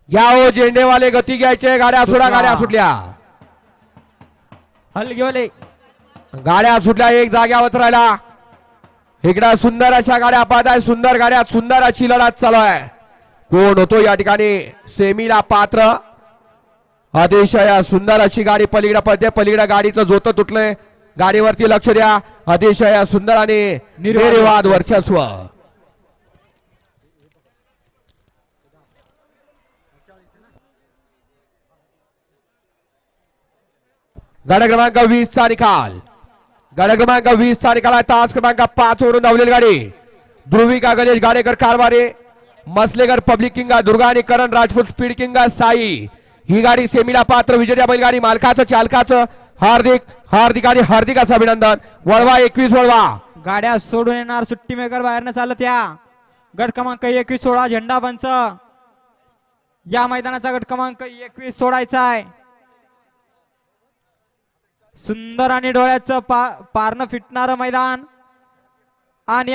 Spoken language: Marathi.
या हो झेंडेवाले गती घ्यायचे. गाड्या सोडा. गाड्या सुटल्या. हलगीवाले गाड्या सुटल्या. एक जाग्यावर राहिला. इकडे सुंदर अशा गाड्या पाहत आहे. सुंदर गाड्या. सुंदर अशी लढत चालू आहे. कोण होतो या ठिकाणी सेमीला पात्र. अतिशय सुंदर अशी गाडी पलीकडे पडते. पलीकडे गाडीचं जोत तुटलंय. गाडीवरती लक्ष द्या. अतिशय सुंदर आणि निर्विवाद वर्चस्व. गाड्या क्रमांक 20 चा निकाल. गाड्या क्रमांक 20 चा निकाल आहे. तास क्रमांक 5 वरून धावलेली गाडी ध्रुविका गणेश गाडेकर कारभारे, मसलेकर पब्लिक किंग दुर्गा आणि करण राजपूत स्पीड किंग साई. ही गाडी सेमीला पात्र. विजेत्या बैलगाडी मालकाचं चालकाचं हार्दिक आणि हार्दिक असं अभिनंदन. वळवा 21 वळवा. गाड्या सोडून येणार. सुट्टी मेकर बाहेरनं चालत या. गट क्रमांक 21 सोडा. झेंडा पंच या मैदानाचा गट क्रमांक 21 सोडायचा आहे. सुंदर आणि डोळ्याचं पारणं फिटणारं मैदान आणि